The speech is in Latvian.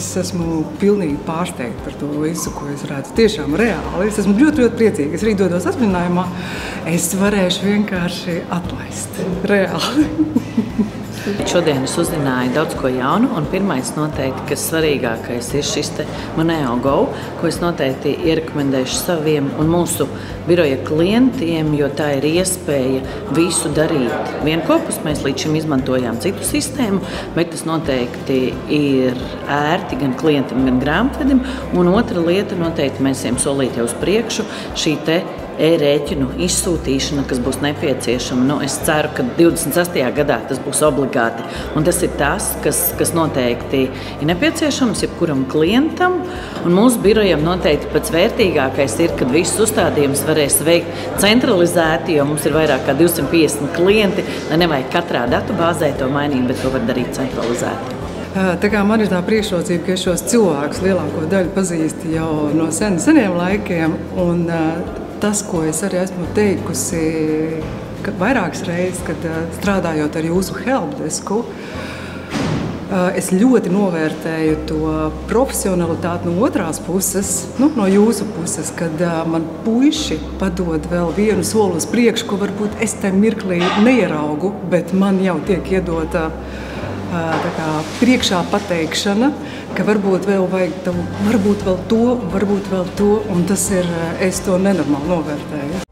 Es esmu pilnīgi pārsteigta par to visu, ko es redzu. Tiešām reāli. Es esmu ļoti, ļoti priecīga. Es arī dodos atvaļinājumā. Es varēšu vienkārši atlaist. Reāli. Šodien es uzzināju daudz ko jaunu, un pirmais noteikti, kas svarīgākais ir šis te Moneo Go, ko es noteikti ierekomendēšu saviem un mūsu biroja klientiem, jo tā ir iespēja visu darīt vienopus. Mēs līdz šim izmantojām citu sistēmu, bet tas noteikti ir ērti gan klientam, gan grāmatvedim. Un otra lieta noteikti mēs ejam solīt jau uz priekšu šī te e-rēķinu izsūtīšana, kas būs nepieciešama. Es ceru, ka 26. gadā tas būs obligāti. Un tas ir tas, kas noteikti ir nepieciešams jebkuram klientam. Un mūsu birojam noteikti pats vērtīgākais ir, kad visus uzstādījumus varēs veikt centralizēti, jo mums ir vairāk kā 250 klienti, lai nevajag katrā datubāzē to mainīt, bet to var darīt centralizēti. Tā kā man ir tā priekšrocība, ka es šos cilvēkus lielāko daļu pazīstu jau no seniem laikiem. Un tas, ko es arī esmu teikusi vairākas reizes, kad strādājot ar jūsu helpdesku, es ļoti novērtēju to profesionalitāti no otrās puses, no jūsu puses, kad man puiši padod vēl vienu soli uz priekšu, ko varbūt es te mirklī neieraugu, bet man jau tiek iedota priekšā pateikšana, ka varbūt vēl vajag tavu, varbūt vēl to, un tas ir, es to nenormāli novērtēju.